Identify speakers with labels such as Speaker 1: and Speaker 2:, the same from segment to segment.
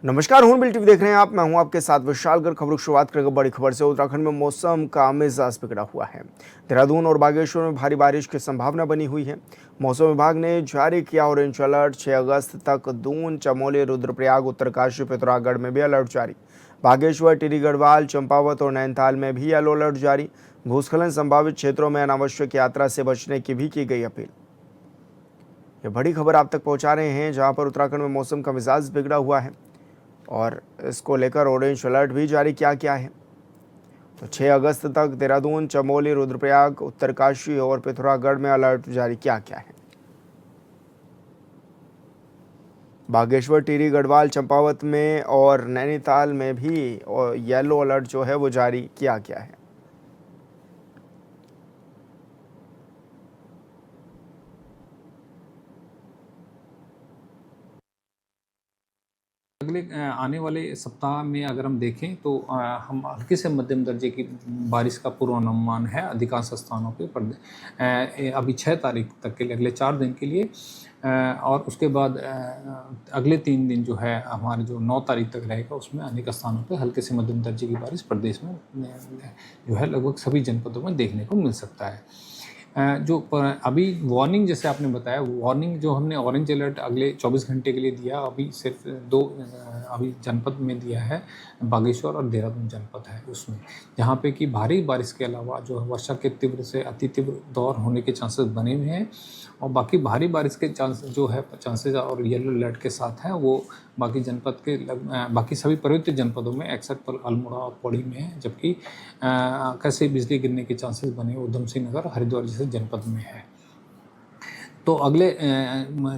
Speaker 1: नमस्कार, हूँ bill TV देख रहे हैं आप। मैं हूं आपके साथ विशाल कर। खबरों की शुरुआत करेंगे बड़ी खबर से। उत्तराखंड में मौसम का मिजाज बिगड़ा हुआ है। देहरादून और बागेश्वर में भारी बारिश की संभावना बनी हुई है। मौसम विभाग ने जारी किया ऑरेंज अलर्ट। 6 अगस्त तक दून, चमोली, रुद्रप्रयाग, उत्तरकाशी, पिथौरागढ़ में भी अलर्ट जारी। बागेश्वर, टिहरी गढ़वाल, चंपावत और नैनीताल में भी येलो अलर्ट जारी। भूस्खलन संभावित क्षेत्रों में अनावश्यक यात्रा से बचने की भी की गई अपील। ये बड़ी खबर आप तक पहुंचा रहे हैं, जहां पर उत्तराखंड में मौसम का मिजाज बिगड़ा हुआ है और इसको लेकर ऑरेंज अलर्ट भी जारी किया गया है। तो 6 अगस्त तक देहरादून, चमोली, रुद्रप्रयाग, उत्तरकाशी और पिथौरागढ़ में अलर्ट जारी किया गया है। बागेश्वर, टिहरी गढ़वाल, चंपावत में और नैनीताल में भी येलो अलर्ट जो है वो जारी किया गया है।
Speaker 2: अगले आने वाले सप्ताह में अगर हम देखें तो हम हल्के से मध्यम दर्जे की बारिश का पूर्वानुमान है अधिकांश स्थानों पे अभी 6 तारीख तक के लिए, अगले 4 दिन के लिए। और उसके बाद अगले 3 दिन जो है हमारे जो 9 तारीख तक रहेगा, उसमें अनेक स्थानों पे हल्के से मध्यम दर्जे की बारिश प्रदेश में जो है लगभग सभी जनपदों में देखने को मिल सकता है। अभी वार्निंग जैसे आपने बताया, वार्निंग जो हमने ऑरेंज अलर्ट अगले 24 घंटे के लिए दिया, अभी सिर्फ 2 अभी जनपद में दिया है, बागेश्वर और देहरादून जनपद है उसमें, जहाँ पे कि भारी बारिश के अलावा जो है वर्षा के तीव्र से अति तीव्र दौर होने के चांसेस बने हुए हैं। और बाकी भारी बारिश के चांसेस और येलो अलर्ट के साथ हैं वो बाकी जनपद के बाकी सभी प्रयुक्त जनपदों में एक्सेप्ट पर अल्मोड़ा और पौड़ी में है, जबकि कैसे बिजली गिरने के चांसेस बने उधम सिंह नगर, हरिद्वार जैसे जनपद में है। तो अगले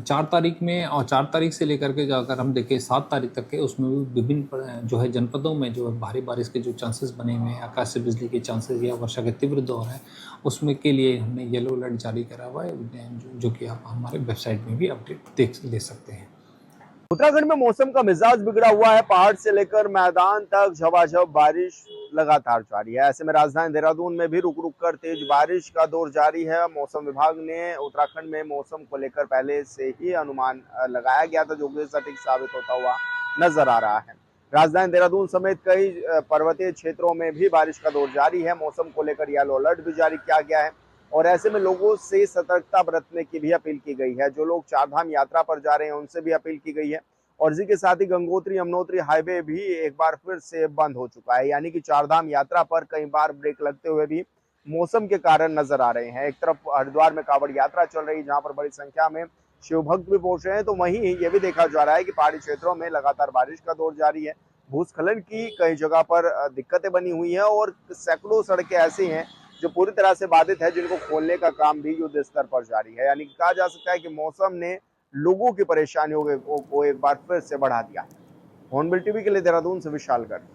Speaker 2: 4 तारीख में और 4 तारीख से लेकर के अगर हम देखें 7 तारीख तक के, उसमें भी विभिन्न जो है जनपदों में जो भारी बारिश के जो चांसेस बने हुए हैं, आकाश से बिजली के चांसेस या वर्षा के तीव्र दौर है, उसमें के लिए हमने येलो अलर्ट जारी करा हुआ है, जो कि आप हमारे वेबसाइट में भी अपडेट ले सकते हैं।
Speaker 1: उत्तराखंड में मौसम का मिजाज बिगड़ा हुआ है। पहाड़ से लेकर मैदान तक झमाझम बारिश लगातार जारी है। ऐसे में राजधानी देहरादून में भी रुक रुक कर तेज बारिश का दौर जारी है। मौसम विभाग ने उत्तराखंड में मौसम को लेकर पहले से ही अनुमान लगाया गया था, जो कि सटीक साबित होता हुआ नजर आ रहा है। राजधानी देहरादून समेत कई पर्वतीय क्षेत्रों में भी बारिश का दौर जारी है। मौसम को लेकर येलो अलर्ट भी जारी किया गया है और ऐसे में लोगों से सतर्कता बरतने की भी अपील की गई है। जो लोग चारधाम यात्रा पर जा रहे हैं उनसे भी अपील की गई है। और इसी के साथ ही गंगोत्री यमुनोत्री हाईवे भी एक बार फिर से बंद हो चुका है, यानी कि चारधाम यात्रा पर कई बार ब्रेक लगते हुए भी मौसम के कारण नजर आ रहे हैं। एक तरफ हरिद्वार में कांवड़ यात्रा चल रही है, जहां पर बड़ी संख्या में शिव भक्त भी पहुंच रहे हैं, तो वहीं ये भी देखा जा रहा है कि पहाड़ी क्षेत्रों में लगातार बारिश का दौर जारी है। भूस्खलन की कई जगह पर दिक्कतें बनी हुई हैं और सैकड़ों सड़कें ऐसी हैं जो पूरी तरह से बाधित है, जिनको खोलने का काम भी युद्ध स्तर पर जारी है। यानी कि कहा जा सकता है कि मौसम ने लोगों की परेशानियों को एक बार फिर से बढ़ा दिया। हॉर्नबिल टीवी के लिए देहरादून से विशाल गर्ग।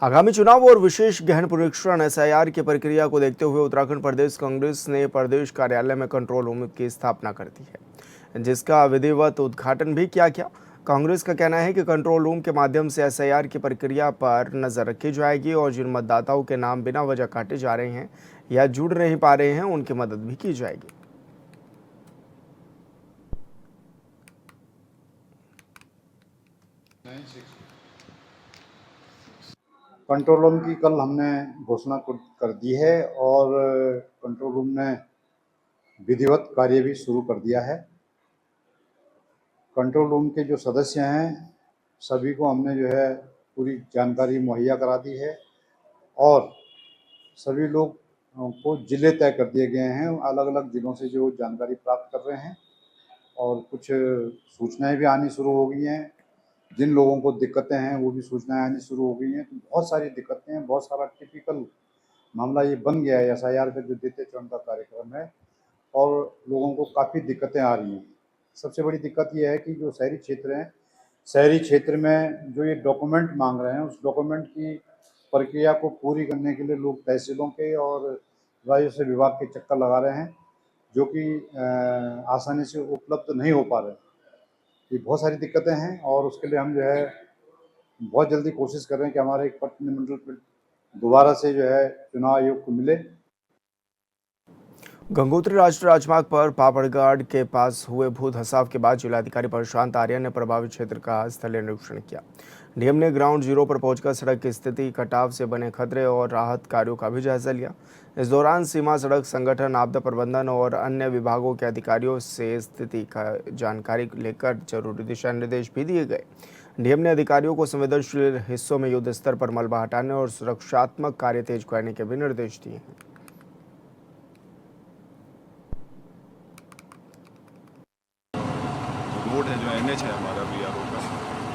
Speaker 1: आगामी चुनाव और विशेष गहन पुनरीक्षण एसआईआर की प्रक्रिया को देखते हुए उत्तराखंड प्रदेश कांग्रेस ने प्रदेश कार्यालय में कंट्रोल रूम की स्थापना कर दी है, जिसका विधिवत उद्घाटन भी किया गया। कांग्रेस का कहना है कि कंट्रोल रूम के माध्यम से एसआईआर की प्रक्रिया पर नजर रखी जाएगी और जिन मतदाताओं के नाम बिना वजह काटे जा रहे हैं या जुड़ नहीं पा रहे हैं, उनकी मदद भी की जाएगी।
Speaker 3: कंट्रोल रूम की कल हमने घोषणा कर दी है और कंट्रोल रूम ने विधिवत कार्य भी शुरू कर दिया है। कंट्रोल रूम के जो सदस्य हैं सभी को हमने जो है पूरी जानकारी मुहैया करा दी है और सभी लोग को ज़िले तय कर दिए गए हैं। अलग अलग ज़िलों से जो जानकारी प्राप्त कर रहे हैं और कुछ सूचनाएं भी आनी शुरू हो गई हैं। जिन लोगों को दिक्कतें हैं वो भी सूचनाएं आनी शुरू हो गई हैं। तो बहुत सारी दिक्कतें हैं, बहुत सारा टिपिकल मामला ये बन गया है एसआईआर का जो द्वितीय चरण का कार्यक्रम है और लोगों को काफ़ी दिक्कतें आ रही हैं। सबसे बड़ी दिक्कत ये है कि जो शहरी क्षेत्र हैं, शहरी क्षेत्र में जो ये डॉक्यूमेंट मांग रहे हैं, उस डॉक्यूमेंट की प्रक्रिया को पूरी करने के लिए लोग तहसीलों के और राजस्व विभाग के चक्कर लगा रहे हैं, जो कि आसानी से उपलब्ध नहीं हो पा रहे। ये बहुत सारी दिक्कतें हैं और उसके लिए हम जो है बहुत जल्दी कोशिश कर रहे हैं कि हमारे एक प्रतिनिधिमंडल दोबारा से जो है चुनाव आयोग को मिले।
Speaker 1: गंगोत्री राष्ट्रीय राजमार्ग पर पापड़गढ़ के पास हुए भू धसाव के बाद जिलाधिकारी प्रशांत आर्य ने प्रभावित क्षेत्र का स्थलीय निरीक्षण किया। डीएम ने ग्राउंड जीरो पर पहुंचकर सड़क की स्थिति, कटाव से बने खतरे और राहत कार्यों का भी जायजा लिया। इस दौरान सीमा सड़क संगठन, आपदा प्रबंधन और अन्य विभागों के अधिकारियों से स्थिति का जानकारी लेकर जरूरी दिशा निर्देश भी दिए गए। डीएम ने अधिकारियों को संवेदनशील हिस्सों में युद्ध स्तर पर मलबा हटाने और सुरक्षात्मक कार्य तेज करने के भी निर्देश दिए हैं।
Speaker 4: रोड है जो एनएच है हमारा बीआरओ का,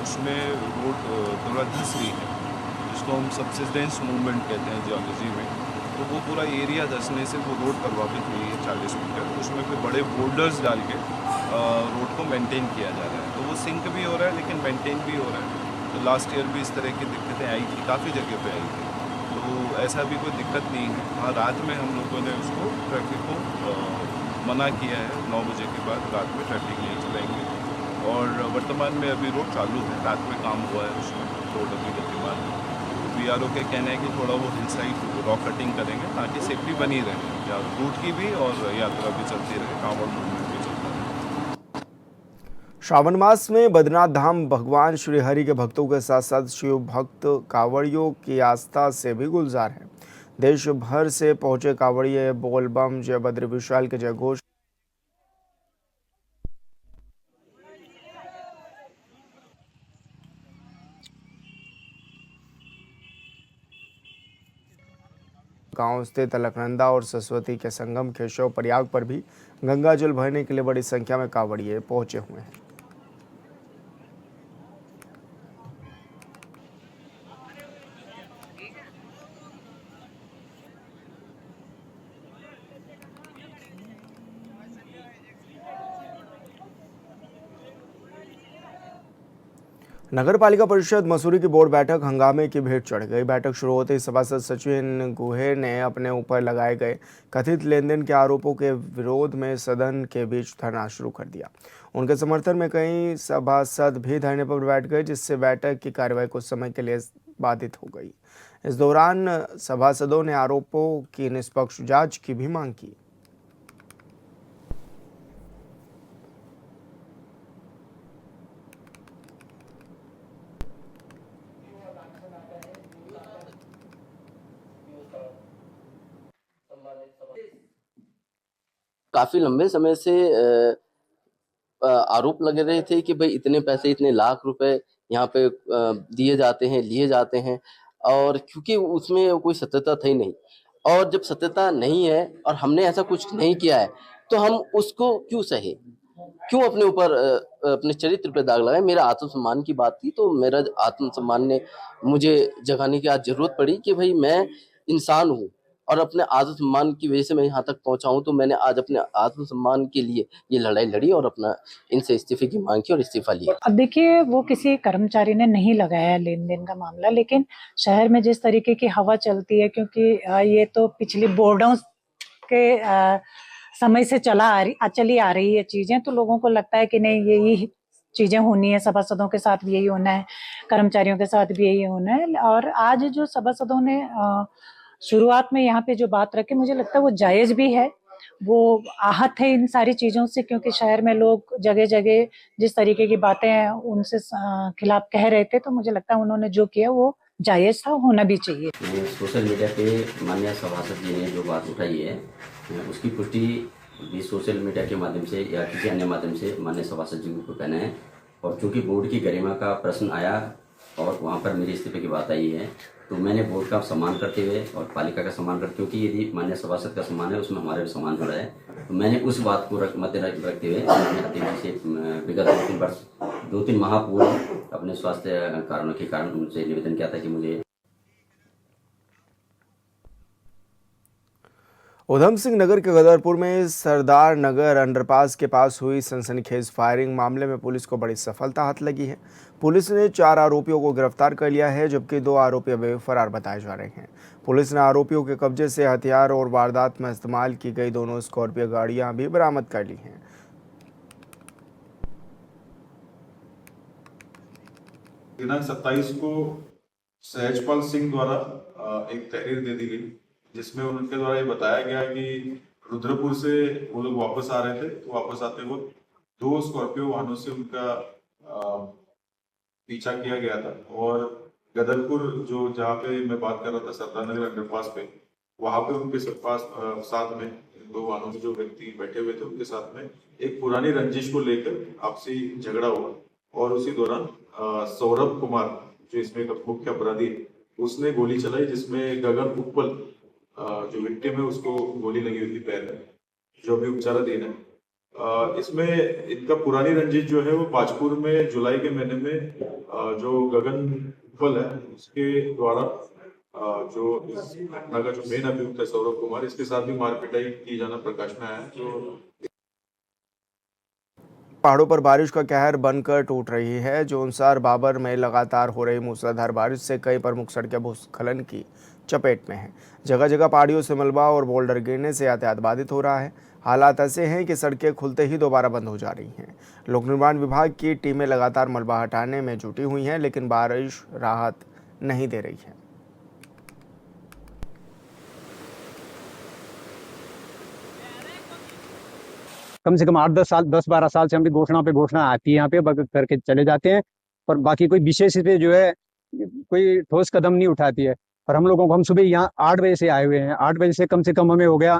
Speaker 4: उसमें रोड थोड़ा धंस रही है, जिसको हम सबसिडेंस मूवमेंट कहते हैं जियोलॉजी में। तो वो पूरा एरिया धंसने से वो रोड प्रभावित हुई है 40 मीटर। उसमें फिर बड़े बोल्डर्स डाल के रोड को मेंटेन किया जा रहा है। तो वो सिंक भी हो रहा है लेकिन मेंटेन भी हो रहा है। तो लास्ट ईयर भी इस तरह की दिक्कतें आई थी, काफ़ी जगह पे आई थी। तो ऐसा भी कोई दिक्कत नहीं है। हाँ, रात में हम लोगों ने उसको ट्रैफिक को मना किया है, 9 बजे के बाद रात में ट्रैफिक नहीं चलाएंगे। और वर्तमान में अभी रोड चालू है, रात में काम हुआ है उसमें, रोड अभी गतिमान है। बीआरओ के कहना है कि थोड़ा वो हिल साइड रॉक कटिंग करेंगे ताकि सेफ्टी बनी रहे, या रूट की भी और यात्रा भी चलती रहे, कांवड़ मूवमेंट भी चलता रहे।
Speaker 1: श्रावण मास में बद्रीनाथ धाम भगवान श्री हरि के भक्तों के साथ साथ शिव भक्त कांवड़ियों की आस्था से भी गुलजार है। देश भर से पहुंचे कांवड़िये बोल बम, जय बद्री विशाल के जयघोष गांव स्थित अलकनंदा और सरस्वती के संगम केशव प्रयाग पर भी गंगा जल भरने के लिए बड़ी संख्या में कांवड़िये पहुंचे हुए हैं। नगर पालिका परिषद मसूरी की बोर्ड बैठक हंगामे की भेंट चढ़ गई। बैठक शुरू होते ही सभासद सचिन गुहे ने अपने ऊपर लगाए गए कथित लेन देन के आरोपों के विरोध में सदन के बीच धरना शुरू कर दिया। उनके समर्थन में कई सभासद भी धरने पर बैठ गए, जिससे बैठक की कार्यवाही कुछ समय के लिए बाधित हो गई। इस दौरान सभासदों ने आरोपों की निष्पक्ष जांच की भी मांग की।
Speaker 5: काफी लंबे समय से आरोप लगे रहे थे कि भाई इतने पैसे, इतने लाख रुपए यहाँ पे दिए जाते हैं, लिए जाते हैं, और क्योंकि उसमें कोई सत्यता थी नहीं, और जब सत्यता नहीं है और हमने ऐसा कुछ नहीं किया है तो हम उसको क्यों सहे, क्यों अपने ऊपर अपने चरित्र पे दाग लगाए। मेरा आत्मसम्मान की बात थी, तो मेरा आत्मसम्मान ने मुझे जगाने की आज जरूरत पड़ी कि भाई मैं इंसान हूँ और अपने आत्मसम्मान की वजह से मैं यहाँ तक पहुंचा हूँ। तो मैंने आज अपने आत्मसम्मान के लिए ये लड़ाई लड़ी और अपना इनसे इस्तीफे की मांग की और इस्तीफा लिया।
Speaker 6: अब देखिए, वो किसी कर्मचारी ने नहीं लगाया लेन देन का मामला, लेकिन शहर में जिस तरीके की हवा चलती है, क्योंकि ये तो पिछली बोर्डों के समय से चली आ रही है चीजें, तो लोगों को लगता है कि नहीं, यही चीजें होनी है, सभासदों के साथ भी यही होना है, कर्मचारियों के साथ भी यही होना है। और आज जो सभासदों ने शुरुआत में यहाँ पे जो बात रखी, मुझे लगता है वो जायज भी है। वो आहत है इन सारी चीजों से, क्योंकि शहर में लोग जगह जगह जिस तरीके की बातें हैं उनसे खिलाफ कह रहे थे, तो मुझे लगता है उन्होंने जो किया वो जायज था, होना भी चाहिए।
Speaker 5: सोशल मीडिया पे माननीय सभासद जी ने जो बात उठाई है उसकी पुष्टि भी सोशल मीडिया के माध्यम से या किसी अन्य माध्यम से माननीय सभासद जी को कहना है। और चूंकि बोर्ड की गरिमा का प्रश्न आया और वहाँ पर मेरे इस्तीफे की बात आई है, तो मैंने बोर्ड का सम्मान करते हुए और पालिका का सम्मान करते, क्योंकि यदि माननीय सभासद का सम्मान है उसमें हमारा भी सम्मान हो रहा है, तो मैंने उस बात को मद्देनजर रखते हुए से विगत 2-3 माह पूर्व अपने स्वास्थ्य कारणों के कारण उनसे निवेदन किया था कि मुझे।
Speaker 1: उधम सिंह नगर के गदरपुर में सरदार नगर अंडरपास के पास हुई सनसनीखेज फायरिंग मामले में पुलिस को बड़ी सफलता हाथ लगी है। पुलिस ने 4 आरोपियों को गिरफ्तार कर लिया है, जबकि 2 आरोपी अभी फरार बताए जा रहे हैं। पुलिस ने आरोपियों के कब्जे से हथियार और वारदात में इस्तेमाल की गई 2 स्कॉर्पियो गाड़ियां भी बरामद कर ली हैं।
Speaker 7: दिनांक 27 को सहजपाल सिंह द्वारा एक तहरीर दे दी गई, जिसमें उनके द्वारा ये बताया गया कि रुद्रपुर से वो लोग वापस आ रहे थे, तो वापस आते वक्त 2 स्कॉर्पियो वाहनों से उनका पीछा किया गया था और गदरपुर जो जहाँ पे मैं बात कर रहा था सरदार नगर अंडरपास पे, वहां पे उनके साथ में 2 वाहनों में जो व्यक्ति बैठे हुए थे उनके साथ में एक पुरानी रंजिश को लेकर आपसी झगड़ा हुआ और उसी दौरान सौरभ कुमार जो इसमें मुख्य अपराधी है, उसने गोली चलाई जिसमें गगन उपल जो विक्टिम है उसको गोली लगी हुई थी पैर में, जो अभी उपचाराधीन है। इसमें इनका पुरानी रंजिश जो है वो पाजपुर में जुलाई के महीने में जो गगन उपल है उसके द्वारा जो इस घटना का जो मेन अभियुक्त है सौरभ कुमार, इसके साथ भी मारपिटाई की जाना प्रकाश में आया है। जो
Speaker 1: पहाड़ों पर बारिश का कहर बनकर टूट रही है। जौनसार बाबर में लगातार हो रही मूसलाधार बारिश से कई प्रमुख सड़कें भूस्खलन की चपेट में हैं। जगह जगह पहाड़ियों से मलबा और बोल्डर गिरने से यातायात बाधित हो रहा है। हालात ऐसे हैं कि सड़कें खुलते ही दोबारा बंद हो जा रही हैं। लोक निर्माण विभाग की टीमें लगातार मलबा हटाने में जुटी हुई हैं, लेकिन बारिश राहत नहीं दे रही है।
Speaker 8: कम से कम 8-10 साल 10-12 साल से हम भी घोषणा पे घोषणा आती है यहाँ पे करके चले जाते हैं, पर बाकी कोई विशेष पे जो है कोई ठोस कदम नहीं उठाती है। और हम लोगों को, हम सुबह यहाँ 8 बजे से आए हुए हैं, 8 बजे से कम हमें हो गया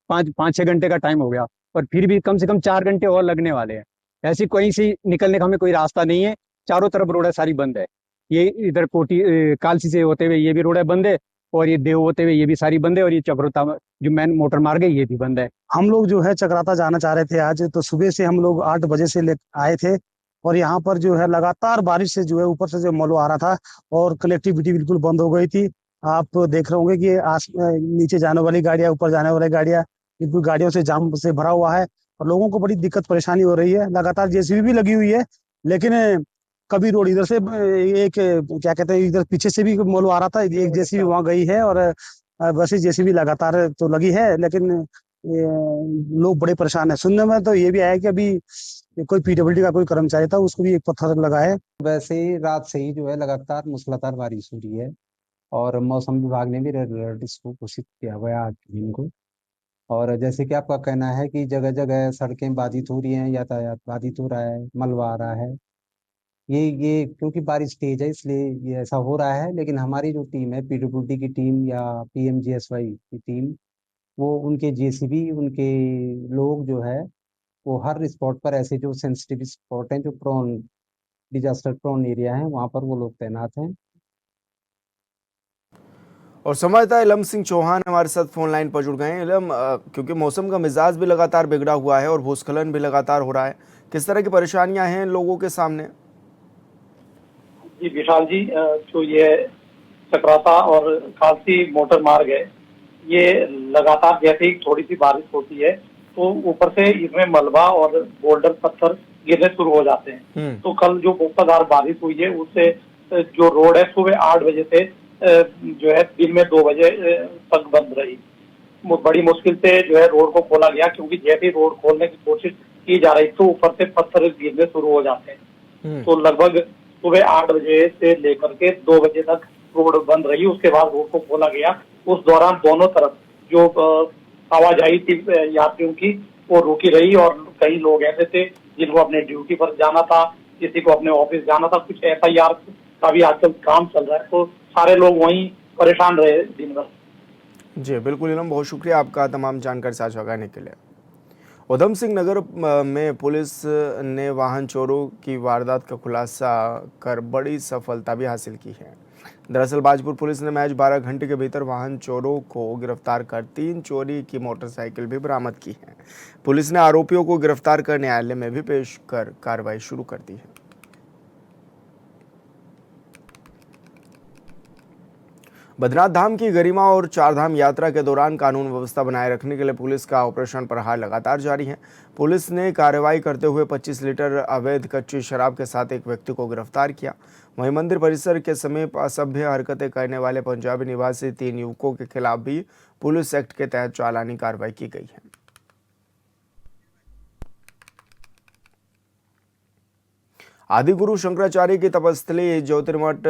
Speaker 8: 5-6 घंटे का टाइम हो गया, और फिर भी कम से कम 4 घंटे और लगने वाले हैं। ऐसी कहीं से निकलने का हमें कोई रास्ता नहीं है। चारों तरफ रोड सारी बंद है। ये इधर कोटी कालसी से होते हुए ये भी रोड बंद है, और ये देव होते हुए ये भी सारी बंद है, और ये चक्रोता जो मेन मोटर मार्ग है ये भी बंद है।
Speaker 9: हम लोग जो है चक्राता जाना चाह रहे थे आज, तो सुबह से हम लोग 8 बजे से आए थे, और यहाँ पर जो है लगातार बारिश से जो है ऊपर से जो मलबा आ रहा था और कनेक्टिविटी बिल्कुल बंद हो गई थी। आप देख रहे होंगे कि नीचे जाने वाली गाड़ियां, ऊपर जाने वाली गाड़ियां, बिल्कुल गाड़ियों से जाम से भरा हुआ है, और लोगों को बड़ी दिक्कत परेशानी हो रही है। लगातार जेसीबी भी लगी हुई है, लेकिन कभी रोड इधर से एक क्या कहते हैं इधर पीछे से भी मलबा आ रहा था, एक जेसीबी वहां गई है, और बस जेसीबी लगातार तो लगी है, लेकिन लोग बड़े परेशान है। सुनने में तो ये भी आया कि अभी कोई पीडब्ल्यूडी का कोई कर्मचारी था, उसको भी एक पत्थर लगा है।
Speaker 8: वैसे ही रात से ही जो है लगातार मूसलाधार बारिश हो रही है, और मौसम विभाग ने भी रेड अलर्ट इसको घोषित किया हुआ है आज दिन को। और जैसे कि आपका कहना है कि जगह जगह सड़कें बाधित हो रही हैं, यातायात बाधित हो रहा है, मलबा आ रहा है, ये क्योंकि बारिश तेज है इसलिए ये ऐसा हो रहा है। लेकिन हमारी जो टीम है, पीडब्ल्यूडी की टीम या पीएमजीएसवाई की टीम, वो उनके जेसीबी, उनके लोग जो है वो हर स्पॉट पर, ऐसे जो सेंसिटिव स्पॉट हैं, जो प्रोन डिजास्टर प्रोन एरिया है, वहाँ पर वो लोग तैनात हैं।
Speaker 1: और संवाददाता इलम सिंह चौहान हमारे साथ फोन लाइन पर जुड़ गए हैं। इलम, क्योंकि मौसम का मिजाज भी लगातार बिगड़ा हुआ है और भूस्खलन भी लगातार हो रहा है, किस तरह की परेशानियां हैं लोगों के सामने?
Speaker 10: जी विशाल जी, जो ये चक्राता और कालसी मोटर मार्ग है, ये लगातार जैसे ही थोड़ी सी बारिश होती है तो ऊपर से इसमें मलबा और बोल्डर पत्थर गिरने शुरू हो जाते हैं। तो कल जो मूसलाधार बारिश हुई है उससे जो रोड है सुबह 8 बजे से जो है दिन में 2 बजे तक बंद रही। बड़ी मुश्किल से जो है रोड को खोला गया, क्योंकि जैसे ही रोड खोलने की कोशिश की जा रही तो ऊपर से पत्थर गिरने शुरू हो जाते हैं। तो लगभग सुबह 8 बजे से लेकर के 2 बजे तक रोड बंद रही। उसके बाद रोड को खोला गया। उस दौरान दोनों तरफ जो आवाजाही थी यात्रियों की वो रुकी रही, और कई लोग ऐसे थे जिनको अपने ड्यूटी पर जाना था, किसी को अपने ऑफिस जाना था, कुछ FIR का भी आजकल काम चल रहा है, तो सारे लोग वहीं परेशान रहे दिन भर।
Speaker 1: जी बिल्कुल इलम, बहुत शुक्रिया आपका तमाम जानकारी साझा करने के लिए। उधम सिंह नगर में पुलिस ने वाहन चोरों की वारदात का खुलासा कर बड़ी सफलता भी हासिल की है। दरअसल बाजपुर पुलिस ने महज 12 घंटे के भीतर वाहन चोरों को गिरफ्तार कर 3 चोरी की मोटरसाइकिल भी बरामद की है। पुलिस ने आरोपियों को गिरफ्तार कर न्यायालय में भी पेश कर कार्रवाई शुरू कर दी है। बद्रीनाथ धाम की गरिमा और चारधाम यात्रा के दौरान कानून व्यवस्था बनाए रखने के लिए पुलिस का ऑपरेशन प्रहार लगातार जारी है। पुलिस ने कार्रवाई करते हुए 25 लीटर अवैध कच्ची शराब के साथ एक व्यक्ति को गिरफ्तार किया। वहीं मंदिर परिसर के समीप असभ्य हरकतें करने वाले पंजाबी निवासी 3 युवकों के खिलाफ भी पुलिस एक्ट के तहत चालानी कार्रवाई की गई है। आदिगुरु शंकराचार्य की तपस्थली ज्योतिर्मठ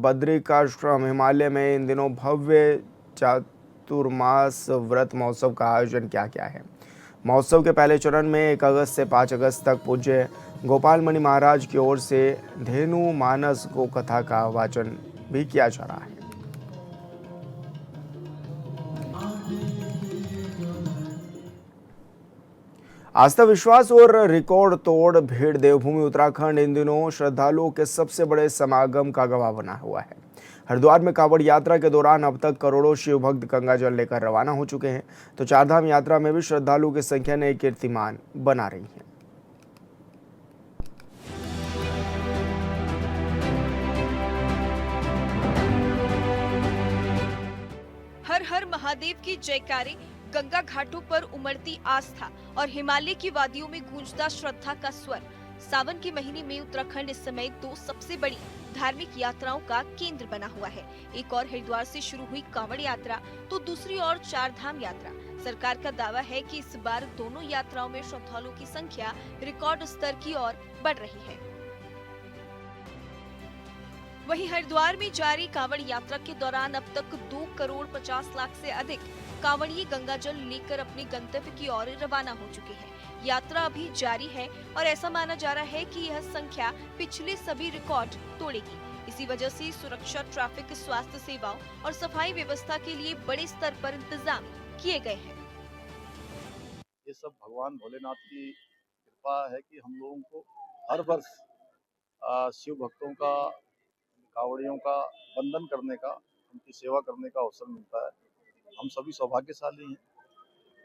Speaker 1: बद्रिकाश्रम हिमालय में इन दिनों भव्य चातुर्मास व्रत महोत्सव का आयोजन किया गया है। महोत्सव के पहले चरण में 1 अगस्त से 5 अगस्त तक पूज्य गोपाल मणि महाराज की ओर से धेनु मानस गो कथा का वाचन भी किया जा रहा है। आस्था, विश्वास और रिकॉर्ड तोड़ भीड़ देवभूमि उत्तराखंड इन दिनों श्रद्धालुओं के सबसे बड़े समागम का गवाह बना हुआ है। हरिद्वार में कांवड़ यात्रा के दौरान अब तक करोड़ों शिव भक्त गंगा जल लेकर रवाना हो चुके हैं, तो चारधाम यात्रा में भी श्रद्धालुओं की संख्या नए कीर्तिमान बना रही है।
Speaker 11: हर हर महादेव की जयकारे, गंगा घाटों पर उमड़ती आस्था और हिमालय की वादियों में गूंजता श्रद्धा का स्वर। सावन के महीने में उत्तराखंड इस समय 2 सबसे बड़ी धार्मिक यात्राओं का केंद्र बना हुआ है। एक और हरिद्वार से शुरू हुई कांवड़ यात्रा, तो दूसरी और चारधाम यात्रा। सरकार का दावा है कि इस बार दोनों यात्राओं में श्रद्धालुओं की संख्या रिकॉर्ड स्तर की ओर बढ़ रही है। वहीं हरिद्वार में जारी कांवड़ यात्रा के दौरान अब तक 2 करोड़ 50 लाख से अधिक कांवड़िए गंगा जल लेकर अपने गंतव्य की ओर रवाना हो चुके हैं। यात्रा अभी जारी है और ऐसा माना जा रहा है कि यह संख्या पिछले सभी रिकॉर्ड तोड़ेगी। इसी वजह से सुरक्षा, ट्रैफिक, स्वास्थ्य सेवाओं और सफाई व्यवस्था के लिए बड़े स्तर पर इंतजाम किए गए हैं।
Speaker 12: ये सब भगवान भोलेनाथ की कृपा है कि हम लोगों को हर वर्ष शिव भक्तों का, कांवड़ियों का वंदन करने का, उनकी सेवा करने का अवसर मिलता है। हम सभी सौभाग्यशाली हैं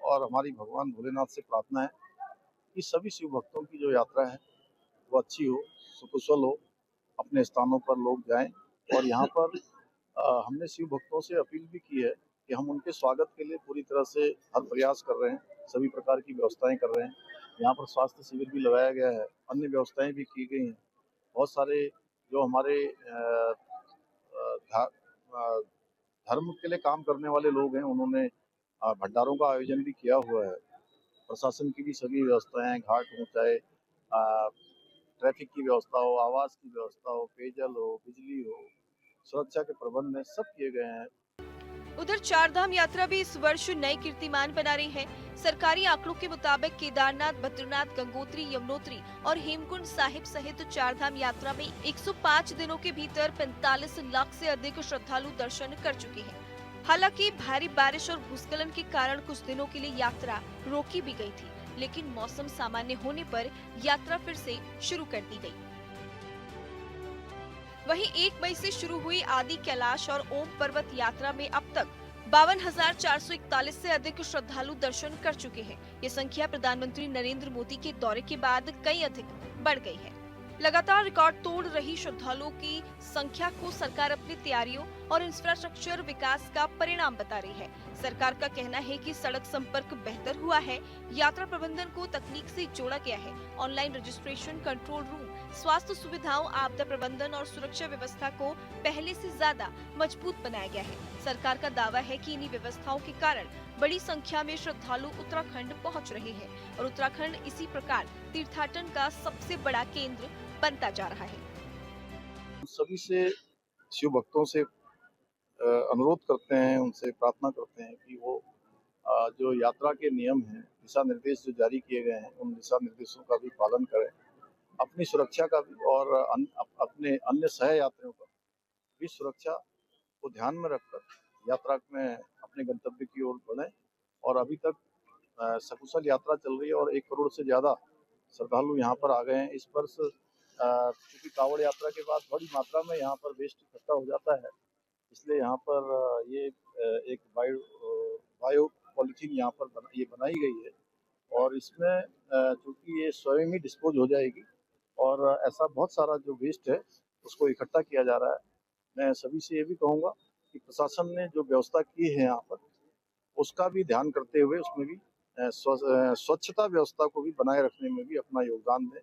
Speaker 12: और हमारी भगवान भोलेनाथ से प्रार्थना है कि सभी शिव भक्तों की जो यात्रा है वो अच्छी हो, सुकुशल हो, अपने स्थानों पर लोग जाएं। और यहाँ पर हमने शिव भक्तों से अपील भी की है कि हम उनके स्वागत के लिए पूरी तरह से हर प्रयास कर रहे हैं, सभी प्रकार की व्यवस्थाएं कर रहे हैं। यहाँ पर स्वास्थ्य शिविर भी लगाया गया है, अन्य व्यवस्थाएं भी की गई हैं। बहुत सारे जो हमारे धर्म के लिए काम करने वाले लोग हैं, उन्होंने भंडारों का आयोजन भी किया हुआ है। प्रशासन की भी सभी व्यवस्थाएं हैं, घाट हो, चाहे ट्रैफिक की व्यवस्था हो, आवास की व्यवस्था हो, पेयजल हो, बिजली हो, सुरक्षा के प्रबंध सब किए गए हैं।
Speaker 11: उधर चारधाम यात्रा भी इस वर्ष नए कीर्तिमान बना रही है। सरकारी आंकड़ों के मुताबिक केदारनाथ, बद्रीनाथ, गंगोत्री, यमुनोत्री और हेमकुंड साहिब सहित चारधाम यात्रा में 105 दिनों के भीतर 45 लाख से अधिक श्रद्धालु दर्शन कर चुके हैं। हालांकि भारी बारिश और भूस्खलन के कारण कुछ दिनों के लिए यात्रा रोकी भी गई थी, लेकिन मौसम सामान्य होने पर यात्रा फिर से शुरू कर दी गई। वहीं 1 मई से शुरू हुई आदि कैलाश और ओम पर्वत यात्रा में अब तक 52,441 से अधिक श्रद्धालु दर्शन कर चुके हैं। ये संख्या प्रधानमंत्री नरेंद्र मोदी के दौरे के बाद कई अधिक बढ़ गई है। लगातार रिकॉर्ड तोड़ रही श्रद्धालुओं की संख्या को सरकार अपनी तैयारियों और इंफ्रास्ट्रक्चर विकास का परिणाम बता रही है। सरकार का कहना है कि सड़क संपर्क बेहतर हुआ है, यात्रा प्रबंधन को तकनीक से जोड़ा गया है, ऑनलाइन रजिस्ट्रेशन, कंट्रोल रूम, स्वास्थ्य सुविधाओं, आपदा प्रबंधन और सुरक्षा व्यवस्था को पहले से ज्यादा मजबूत बनाया गया है। सरकार का दावा है कि इन्हीं व्यवस्थाओं के कारण बड़ी संख्या में श्रद्धालु उत्तराखंड पहुंच रहे हैं और उत्तराखंड इसी प्रकार तीर्थाटन का सबसे बड़ा केंद्र बनता जा रहा है।
Speaker 12: सभी से शिव भक्तों से अनुरोध करते हैं, उनसे प्रार्थना करते हैं कि वो जो यात्रा के नियम हैं, दिशा निर्देश जो जारी किए गए हैं, उन दिशा निर्देशों का भी पालन करें, अपनी सुरक्षा का भी और अपने अन्य सह यात्रियों का भी सुरक्षा को ध्यान में रखकर यात्रा में अपने गंतव्य की ओर बढ़ें। और अभी तक सकुशल यात्रा चल रही है और 1 करोड़ से ज़्यादा श्रद्धालु यहाँ पर आ गए हैं। इस वर्ष क्योंकि कांवड़ यात्रा के बाद बड़ी मात्रा में यहाँ पर वेस्ट इकट्ठा हो जाता है, इसलिए यहाँ पर ये एक बायो पॉलीथीन यहाँ पर बनाई गई है और इसमें चूँकि ये स्वयं ही डिस्पोज हो जाएगी और ऐसा बहुत सारा जो वेस्ट है उसको इकट्ठा किया जा रहा है। मैं सभी से ये भी कहूँगा कि प्रशासन ने जो व्यवस्था की है यहाँ पर उसका भी ध्यान करते हुए उसमें भी स्वच्छता व्यवस्था को भी बनाए रखने में भी अपना योगदान दें।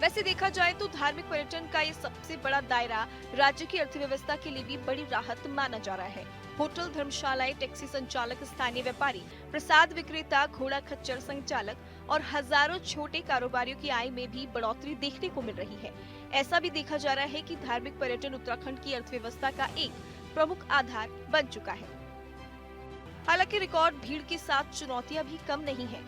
Speaker 11: वैसे देखा जाए तो धार्मिक पर्यटन का ये सबसे बड़ा दायरा राज्य की अर्थव्यवस्था के लिए भी बड़ी राहत माना जा रहा है। होटल, धर्मशालाएं, टैक्सी संचालक, स्थानीय व्यापारी, प्रसाद विक्रेता, घोड़ा खच्चर संचालक और हजारों छोटे कारोबारियों की आय में भी बढ़ोतरी देखने को मिल रही है। ऐसा भी देखा जा रहा है कि धार्मिक पर्यटन उत्तराखंड की अर्थव्यवस्था का एक प्रमुख आधार बन चुका है। हालांकि रिकॉर्ड भीड़ के साथ चुनौतियां भी कम नहीं हैं।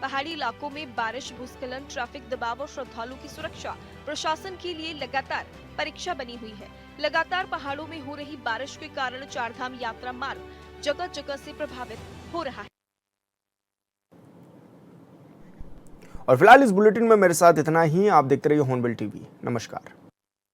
Speaker 11: पहाड़ी इलाकों में बारिश, भूस्खलन, ट्रैफिक दबाव और श्रद्धालुओं की सुरक्षा प्रशासन के लिए लगातार परीक्षा बनी हुई है। लगातार पहाड़ों में हो रही बारिश के कारण चारधाम यात्रा मार्ग जगह जगह से प्रभावित हो रहा है।
Speaker 1: और फिलहाल इस बुलेटिन में मेरे साथ इतना ही। आप देखते रहिए हॉर्नबिल टीवी। नमस्कार।